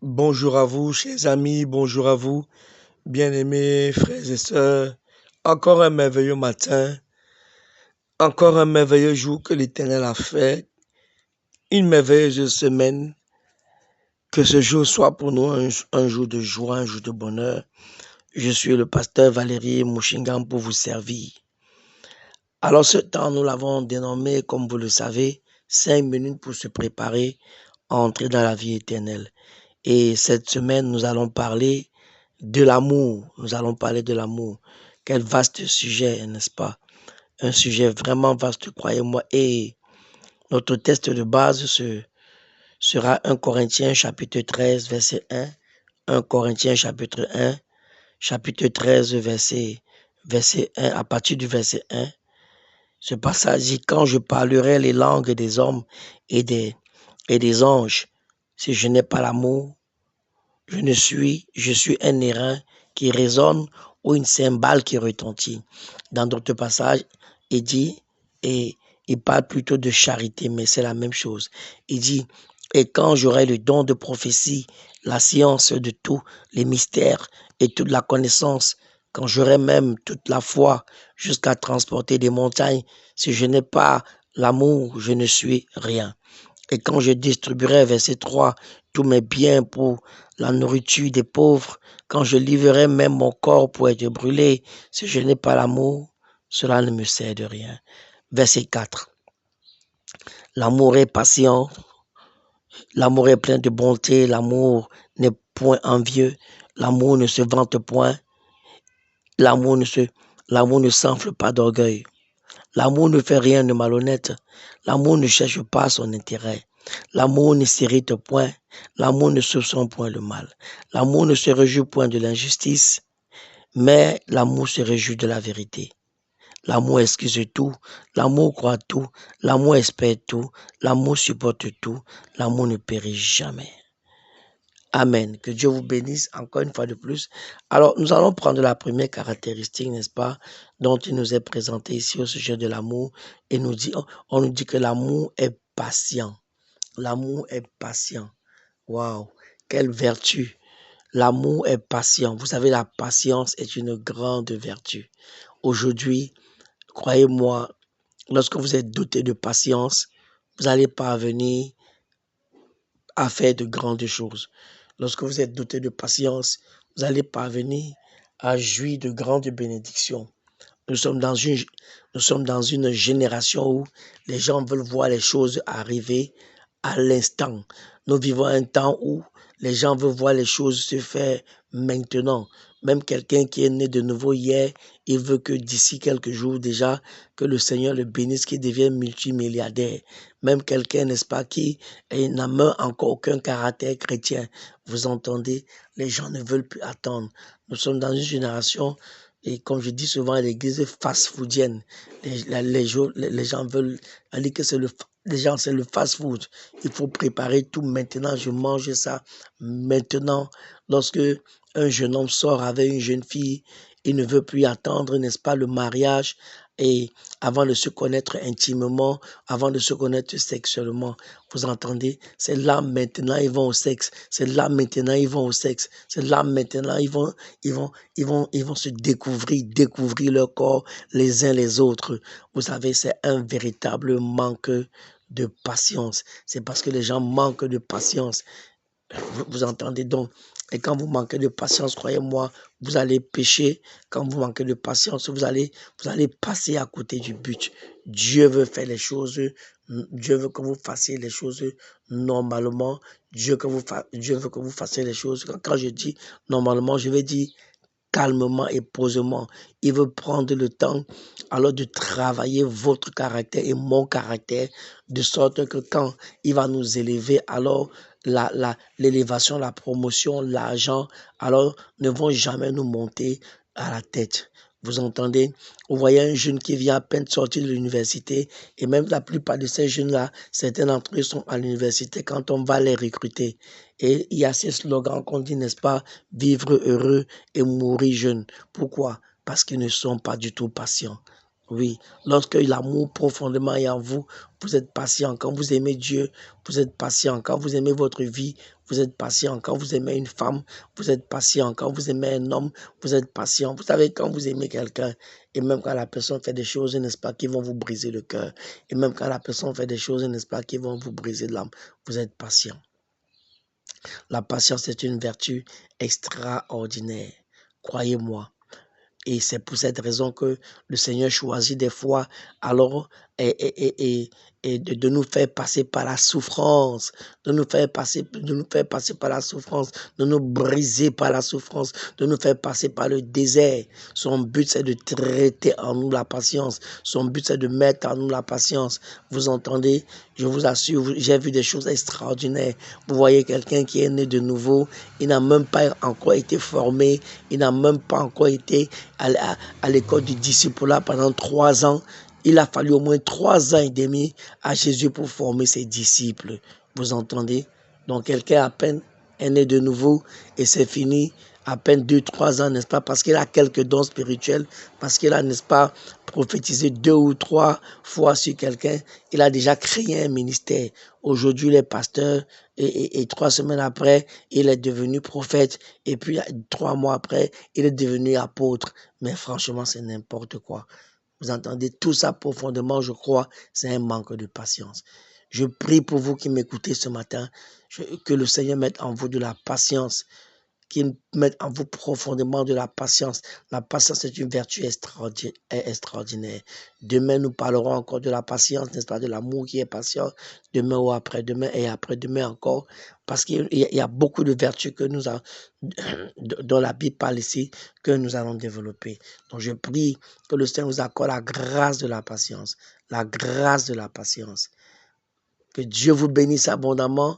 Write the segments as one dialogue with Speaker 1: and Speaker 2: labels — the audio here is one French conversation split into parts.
Speaker 1: Bonjour à vous, chers amis, bonjour à vous, bien-aimés frères et sœurs. Encore un merveilleux matin, encore un merveilleux jour que l'Éternel a fait, une merveilleuse semaine. Que ce jour soit pour nous un jour de joie, un jour de bonheur. Je suis le pasteur Valérie Mouchingam pour vous servir. Alors ce temps, nous l'avons dénommé, comme vous le savez, 5 minutes pour se préparer à entrer dans la vie éternelle. Et cette semaine, nous allons parler de l'amour. Nous allons parler de l'amour. Quel vaste sujet, n'est-ce pas? Un sujet vraiment vaste, croyez-moi. Et notre texte de base sera 1 Corinthiens chapitre 13, verset 1. 1 Corinthiens chapitre 1, chapitre 13, verset 1, à partir du verset 1. Ce passage dit, quand je parlerai les langues des hommes et des anges, si je n'ai pas l'amour, je suis un airain qui résonne ou une cymbale qui retentit. Dans d'autres passages, il dit, et il parle plutôt de charité, mais c'est la même chose. Il dit, et quand j'aurai le don de prophétie, la science de tous les mystères et toute la connaissance, quand j'aurai même toute la foi jusqu'à transporter des montagnes, si je n'ai pas l'amour, je ne suis rien. Et quand je distribuerai, verset 3, tous mes biens pour la nourriture des pauvres, quand je livrerai même mon corps pour être brûlé, si je n'ai pas l'amour, cela ne me sert de rien. Verset 4. L'amour est patient, l'amour est plein de bonté, l'amour n'est point envieux, l'amour ne se vante point, l'amour ne s'enfle pas d'orgueil. L'amour ne fait rien de malhonnête, l'amour ne cherche pas son intérêt. L'amour ne s'irrite point, l'amour ne soupçonne point le mal. L'amour ne se réjouit point de l'injustice, mais l'amour se réjouit de la vérité. L'amour excuse tout, l'amour croit tout, l'amour espère tout, l'amour supporte tout, l'amour ne périt jamais. Amen. Que Dieu vous bénisse encore une fois de plus. Alors, nous allons prendre la première caractéristique, n'est-ce pas, dont il nous est présenté ici au sujet de l'amour. Et on nous dit que l'amour est patient. L'amour est patient. Waouh, quelle vertu. L'amour est patient. Vous savez, la patience est une grande vertu. Aujourd'hui, croyez-moi, lorsque vous êtes doté de patience, vous allez parvenir à faire de grandes choses. Lorsque vous êtes doté de patience, vous allez parvenir à jouir de grandes bénédictions. Nous sommes dans une génération où les gens veulent voir les choses arriver à l'instant. Nous vivons un temps où les gens veulent voir les choses se faire maintenant. Même quelqu'un qui est né de nouveau hier, il veut que d'ici quelques jours déjà, que le Seigneur le bénisse, qu'il devienne multimilliardaire. Même quelqu'un, n'est-ce pas, qui n'a même encore aucun caractère chrétien. Vous entendez? Les gens ne veulent plus attendre. Nous sommes dans une génération, et comme je dis souvent à l'église, fast-foodienne. Les gens veulent dire que c'est le fast-food. Il faut préparer tout maintenant. Je mange ça maintenant. Lorsque un jeune homme sort avec une jeune fille, il ne veut plus attendre, n'est-ce pas, le mariage et avant de se connaître intimement, avant de se connaître sexuellement. Vous entendez? C'est là maintenant ils vont au sexe. C'est là maintenant ils vont au sexe. C'est là maintenant ils vont se découvrir leur corps les uns les autres. Vous savez, c'est un véritable manque de patience. C'est parce que les gens manquent de patience. Vous entendez donc? Et quand vous manquez de patience, croyez-moi, vous allez pécher. Quand vous manquez de patience, vous allez passer à côté du but. Dieu veut faire les choses. Dieu veut que vous fassiez les choses normalement. Dieu veut que vous fassiez les choses. Quand je dis normalement, je vais dire calmement et posément. Il veut prendre le temps alors de travailler votre caractère et mon caractère de sorte que quand il va nous élever, alors l'élévation, la promotion, l'argent, alors ne vont jamais nous monter à la tête. Vous entendez? Vous voyez un jeune qui vient à peine de sortir de l'université et même la plupart de ces jeunes-là, certains d'entre eux sont à l'université quand on va les recruter. Et il y a ces slogans qu'on dit, n'est-ce pas, vivre heureux et mourir jeune. Pourquoi? Parce qu'ils ne sont pas du tout patients. Oui, lorsque l'amour profondément est en vous, vous êtes patient. Quand vous aimez Dieu, vous êtes patient. Quand vous aimez votre vie, vous êtes patient. Quand vous aimez une femme, vous êtes patient. Quand vous aimez un homme, vous êtes patient. Vous savez, quand vous aimez quelqu'un, et même quand la personne fait des choses, n'est-ce pas, qui vont vous briser le cœur, et même quand la personne fait des choses, n'est-ce pas, qui vont vous briser l'âme, vous êtes patient. La patience est une vertu extraordinaire. Croyez-moi. Et c'est pour cette raison que le Seigneur choisit des fois alors et de nous faire passer par la souffrance, de nous faire passer par la souffrance, de nous briser par la souffrance, de nous faire passer par le désert. Son but, c'est de traiter en nous la patience. Son but, c'est de mettre en nous la patience. Vous entendez? Je vous assure, j'ai vu des choses extraordinaires. Vous voyez quelqu'un qui est né de nouveau, il n'a même pas encore été formé, il n'a même pas encore été à l'école du discipulat pendant 3 ans. Il a fallu au moins 3 ans et demi à Jésus pour former ses disciples. Vous entendez? Donc quelqu'un à peine est né de nouveau et c'est fini. À peine 2-3 ans, n'est-ce pas? Parce qu'il a quelques dons spirituels, parce qu'il a, n'est-ce pas, prophétisé 2 ou 3 fois sur quelqu'un. Il a déjà créé un ministère. Aujourd'hui, il est pasteur et 3 semaines après, il est devenu prophète. Et puis 3 mois après, il est devenu apôtre. Mais franchement, c'est n'importe quoi. Vous entendez, tout ça profondément, je crois, c'est un manque de patience. Je prie pour vous qui m'écoutez ce matin, que le Seigneur mette en vous de la patience, qu'il mette en vous profondément de la patience. La patience est une vertu extraordinaire. Demain, nous parlerons encore de la patience, n'est-ce pas, de l'amour qui est patient. Demain ou après-demain et après-demain encore. Parce qu'il y a beaucoup de vertus que nous avons, dont la Bible parle ici, que nous allons développer. Donc, je prie que le Seigneur nous accorde la grâce de la patience. La grâce de la patience. Que Dieu vous bénisse abondamment.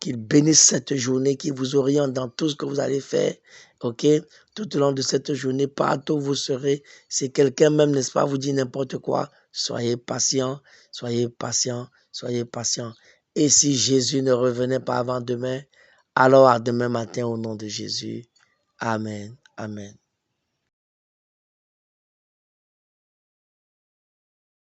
Speaker 1: Qu'il bénisse cette journée, qu'il vous oriente dans tout ce que vous allez faire, ok? Tout au long de cette journée, partout où vous serez, si quelqu'un même, n'est-ce pas, vous dit n'importe quoi, soyez patient, soyez patient, soyez patient. Et si Jésus ne revenait pas avant demain, alors à demain matin au nom de Jésus. Amen, amen.